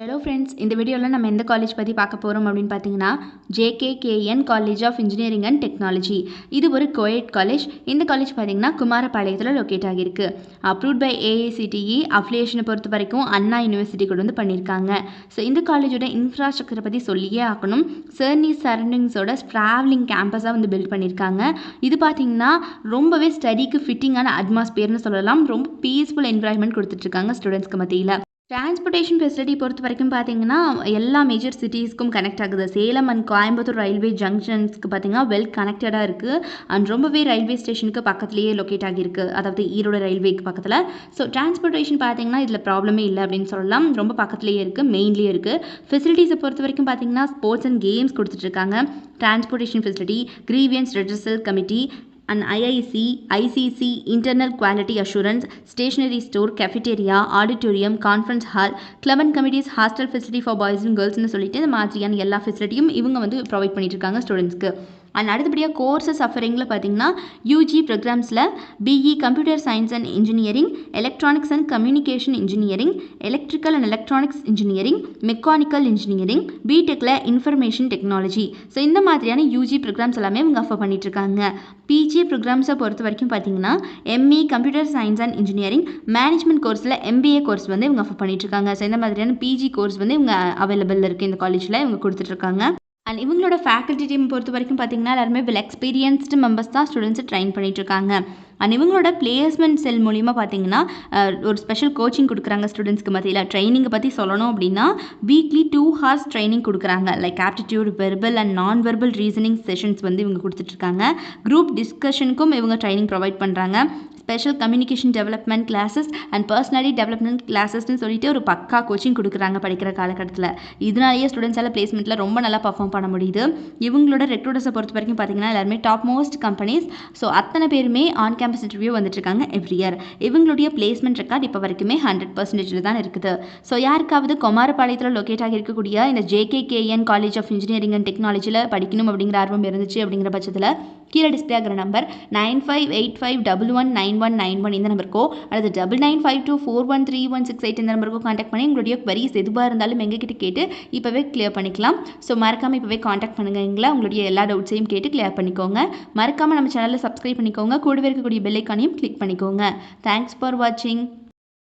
Hello friends, இந்த வீடியோவில் நம்ம எந்த காலேஜ் பற்றி பார்க்க போகிறோம் அப்படின்னு பார்த்தீங்கன்னா JKKN college of engineering and technology. இது ஒரு கோயட் காலேஜ். இந்த காலேஜ் பார்த்தீங்கன்னா குமாரபாளையத்தில் லொக்கேட் ஆகியிருக்கு. Approved by AICTE. அஃபிலியேஷனை பொறுத்த வரைக்கும் அண்ணா யூனிவர்சிட்டி கூட வந்து பண்ணியிருக்காங்க. ஸோ இந்த காலேஜோட இன்ஃப்ராஸ்ட்ரக்சரை பற்றி சொல்லியே ஆகணும். சர்னி சரௌண்டிங்ஸோட ட்ராவலிங் கேம்பஸாக வந்து பில்ட் பண்ணியிருக்காங்க. இது பார்த்தீங்கன்னா ரொம்பவே ஸ்டடிக்கு ஃபிட்டிங்கான அட்மாஸ்பியர்னு சொல்லலாம். ரொம்ப பீஸ்ஃபுல் என்வாயன்மெண்ட் கொடுத்துட்ருக்காங்க ஸ்டூடெண்ட்ஸ்க்கு மத்தியில். டிரான்ஸ்போர்ட்டேஷன் ஃபெசிலிட்டி பொறுத்த வரைக்கும் பார்த்தீங்கன்னா எல்லா மேஜர் சிட்டிஸ்க்கும் கனெக்ட் ஆகுது. சேலம் அண்ட் கோயம்புத்தூர் ரயில்வே ஜங்ஷன்ஸ்க்கு பார்த்தீங்கன்னா வெல் கனெக்டடாக இருக்குது. அண்ட் ரொம்பவே ரயில்வே ஸ்டேஷனுக்கு பக்கத்துலேயே லொக்கேட் ஆகியிருக்கு, அதாவது ஈரோடு ரயில்வேக்கு பக்கத்தில். ஸோ டிரான்ஸ்போர்ட்டேஷன் பார்த்தீங்கன்னா இதில் ப்ராப்ளமே இல்லை அப்படின்னு சொல்லலாம். ரொம்ப பக்கத்துலேயே இருக்குது, மெயின்லேயே இருக்குது. ஃபெசிலிட்டிஸை பொறுத்த வரைக்கும் பார்த்தீங்கன்னா ஸ்போர்ட்ஸ் அண்ட் கேம்ஸ் கொடுத்துட்ருக்காங்க. Transportation facility, grievance redressal committee and IIC, ICC, Internal Quality Assurance, Stationery Store, Cafeteria, Auditorium, Conference Hall, Club and Committees, Hostel Facility for Boys and Girls ன்னு சொல்லிட்டு இந்த மாதிரியான எல்லா ஃபெசிலிட்டியும் இவங்க வந்து ப்ரொவைட் பண்ணிட்டு இருக்காங்க ஸ்டூடெண்ட்ஸ்க்கு. அண்ட் அடுத்தபடியாக கோர்சஸ் அஃபரிங்கில் பார்த்தீங்கன்னா யூஜி ப்ரோக்ராம்ஸில் BE computer science and engineering, electronics and communication engineering, electrical and electronics engineering, mechanical engineering, பிடெக்கில் இன்ஃபர்மேஷன் டெக்னாலஜி. ஸோ இந்த மாதிரியான யூஜி ப்ரோக்ராம்ஸ் எல்லாமே இவங்க ஆஃபர் பண்ணிட்டு இருக்காங்க. பிஜி ப்ரோக்ராம்ஸை பொறுத்த வரைக்கும் பார்த்தீங்கன்னா ME computer science and engineering, management கோர்ஸில் MBA கோர்ஸ் வந்து இவங்க ஆஃபர் பண்ணிட்டு இருக்காங்க. ஸோ இந்த மாதிரியான பிஜி கோர்ஸ் வந்து இவங்க அவைலபிள் இருக்குது இந்த காலேஜில், இவங்க கொடுத்துட்ருக்காங்க. அண்ட் இவங்களோட ஃபேக்கல்ட்டி டீம் பொறுத்த வரைக்கும் பார்த்தீங்கன்னா எல்லாருமே வெல் எக்ஸ்பீரியன்ஸ்டு மெம்பர்ஸ் தான் ஸ்டூடெண்ட்ஸை ட்ரெயின் பண்ணிகிட்ருக்காங்க. அண்ட் இவங்களோட பிளேஸ்மெண்ட் செல் மூலிமா பார்த்தீங்கன்னா ஒரு ஸ்பெஷல் கோச்சிங் கொடுக்குறாங்க ஸ்டூடெண்ட்ஸ்க்கு மத்தியில். ட்ரைனிங்கை பற்றி சொல்லணும் அப்படின்னா வீக்லி 2 hours ட்ரைனிங் கொடுக்குறாங்க. Like aptitude, verbal and non verbal reasoning sessions வந்து இவங்க கொடுத்துட்ருக்காங்க. குரூப் டிஸ்கஷனுக்கும் இவங்க ட்ரைனிங் ப்ரொவைட் பண்ணுறாங்க. Special communication development classes and personality development கிளாஸஸ்ன்னு சொல்லிட்டு ஒரு பக்கா கோச்சிங் கொடுக்குறாங்க படிக்கிற காலகட்டத்தில். இதனாலேயே ஸ்டூடெண்ட்ஸால் பிளேஸ்மெண்ட்டில் ரொம்ப நல்லா பர்ஃபார்ம் பண்ண முடியுது. இவங்களோட ரெக்ரூட்டர்ஸை பொறுத்த வரைக்கும் பார்த்தீங்கன்னா எல்லாருமே டாப் மோஸ்ட் கம்பெனிஸ். ஸோ அத்தனை பேருமே ஆன் கேம்பஸ் இன்டர்வியூ வந்துட்டுருக்காங்க எவ்ரி இயர். இவங்களுடைய பிளேஸ்மெண்ட் ரெக்கார்ட் இப்போ வரைக்குமே 100% தான் இருக்குது. ஸோ யாருக்காவது குமாரபாளையத்தில் லொக்கேட் ஆகி இருக்கக்கூடிய இந்த JKKN college of engineering and டெக்னாலஜியில் படிக்கணும் அப்படிங்கிற ஆர்வம் இருந்துச்சு அப்படிங்கிற பட்சத்தில் கீழே டிஸ்பிளே ஆகிற நம்பர் 9585119191 இந்த நம்பருக்கோ அல்லது 9952413168 இந்த நம்பருக்கோ கான்டாக்ட் பண்ணி உங்களுடைய queries எதுவாக இருந்தாலும் எங்ககிட்ட கேட்டு இப்போவே கிளியர் பண்ணிக்கலாம். ஸோ மறக்காமல் இப்போவே கான்டாக்ட் பண்ணுங்கள் எங்களை. உங்களுடைய எல்லா டவுட்ஸையும் கேட்டு கிளியர் பண்ணிக்கோங்க. மறக்காமல் நம்ம சேனலில் சப்ஸ்கிரைப் பண்ணிக்கோங்க. கூடவே இருக்கக்கூடிய பெல் ஐக்கானையும் கிளிக் பண்ணிக்கோங்க. தேங்க்ஸ் ஃபார் வாட்சிங்.